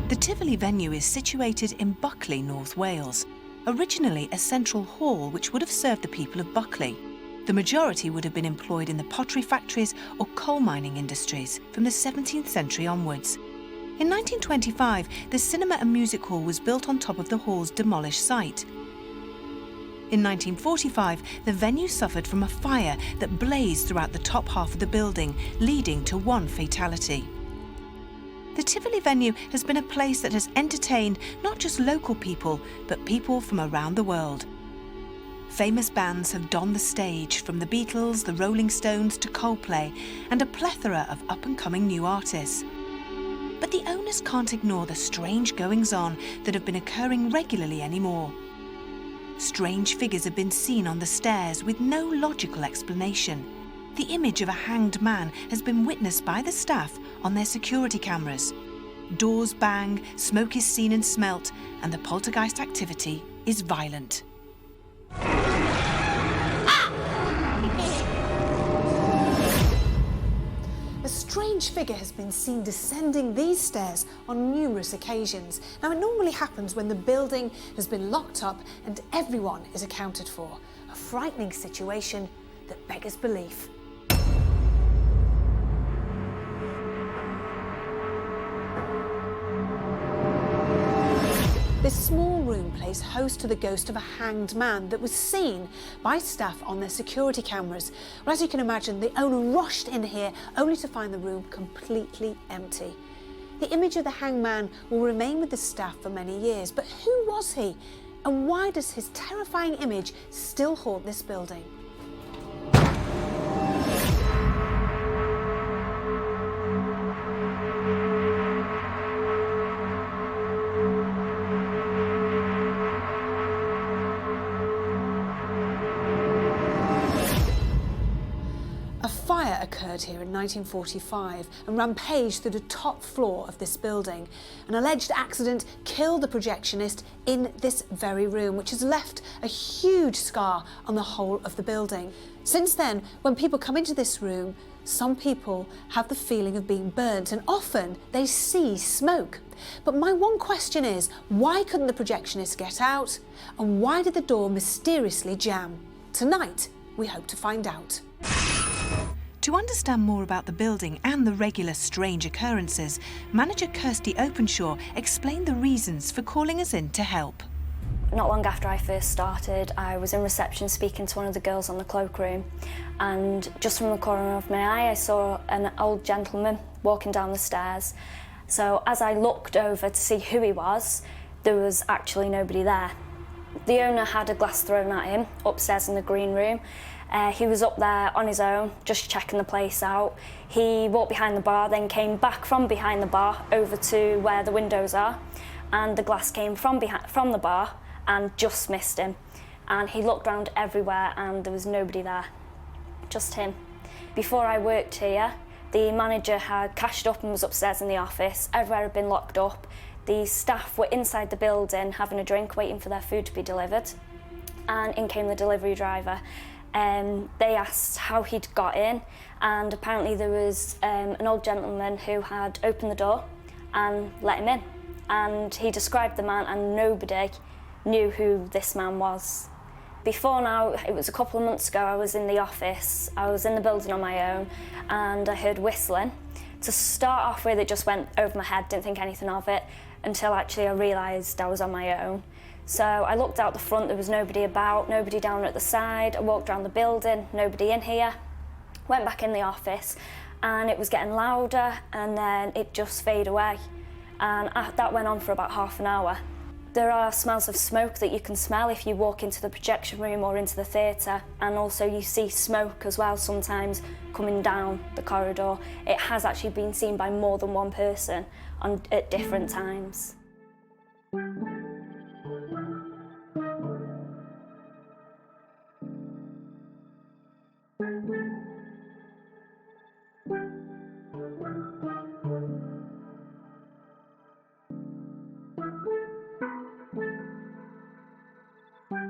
The Tivoli Venue is situated in Buckley, North Wales, originally a central hall which would have served the people of Buckley. The majority would have been employed in the pottery factories or coal mining industries from the 17th century onwards. In 1925, the cinema and music hall was built on top of the hall's demolished site. In 1945, the venue suffered from a fire that blazed throughout the top half of the building, leading to one fatality. The Tivoli Venue has been a place that has entertained not just local people, but people from around the world. Famous bands have donned the stage, from the Beatles, the Rolling Stones to Coldplay, and a plethora of up-and-coming new artists. But the owners can't ignore the strange goings-on that have been occurring regularly anymore. Strange figures have been seen on the stairs with no logical explanation. The image of a hanged man has been witnessed by the staff on their security cameras. Doors bang, smoke is seen and smelt, and the poltergeist activity is violent. A strange figure has been seen descending these stairs on numerous occasions. Now, it normally happens when the building has been locked up and everyone is accounted for. A frightening situation that beggars belief. This small room plays host to the ghost of a hanged man that was seen by staff on their security cameras. Well, as you can imagine, the owner rushed in here only to find the room completely empty. The image of the hanged man will remain with the staff for many years, but who was he? And why does his terrifying image still haunt this building? A fire occurred here in 1945 and rampaged through the top floor of this building. An alleged accident killed the projectionist in this very room, which has left a huge scar on the whole of the building. Since then, when people come into this room, some people have the feeling of being burnt, and often they see smoke. But my one question is, why couldn't the projectionist get out? And why did the door mysteriously jam? Tonight, we hope to find out. To understand more about the building and the regular strange occurrences, manager Kirsty Openshaw explained the reasons for calling us in to help. Not long after I first started, I was in reception speaking to one of the girls on the cloakroom, and just from the corner of my eye I saw an old gentleman walking down the stairs. So as I looked over to see who he was, there was actually nobody there. The owner had a glass thrown at him upstairs in the green room. He was up there on his own, just checking the place out. He walked behind the bar, then came back from behind the bar over to where the windows are, and the glass came from the bar and just missed him. And he looked around everywhere and there was nobody there, just him. Before I worked here, the manager had cashed up and was upstairs in the office. Everywhere had been locked up. The staff were inside the building having a drink, waiting for their food to be delivered. And in came the delivery driver. They asked how he'd got in, and apparently there was an old gentleman who had opened the door and let him in. And he described the man, and nobody knew who this man was. Before now, it was a couple of months ago, I was in the office, I was in the building on my own, and I heard whistling. To start off with, it just went over my head, didn't think anything of it, until actually I realised I was on my own. So I looked out the front, there was nobody about, nobody down at the side. I walked around the building, nobody in here. Went back in the office, and it was getting louder, and then it just faded away. And that went on for about half an hour. There are smells of smoke that you can smell if you walk into the projection room or into the theatre, and also you see smoke as well sometimes coming down the corridor. It has actually been seen by more than one person at different times.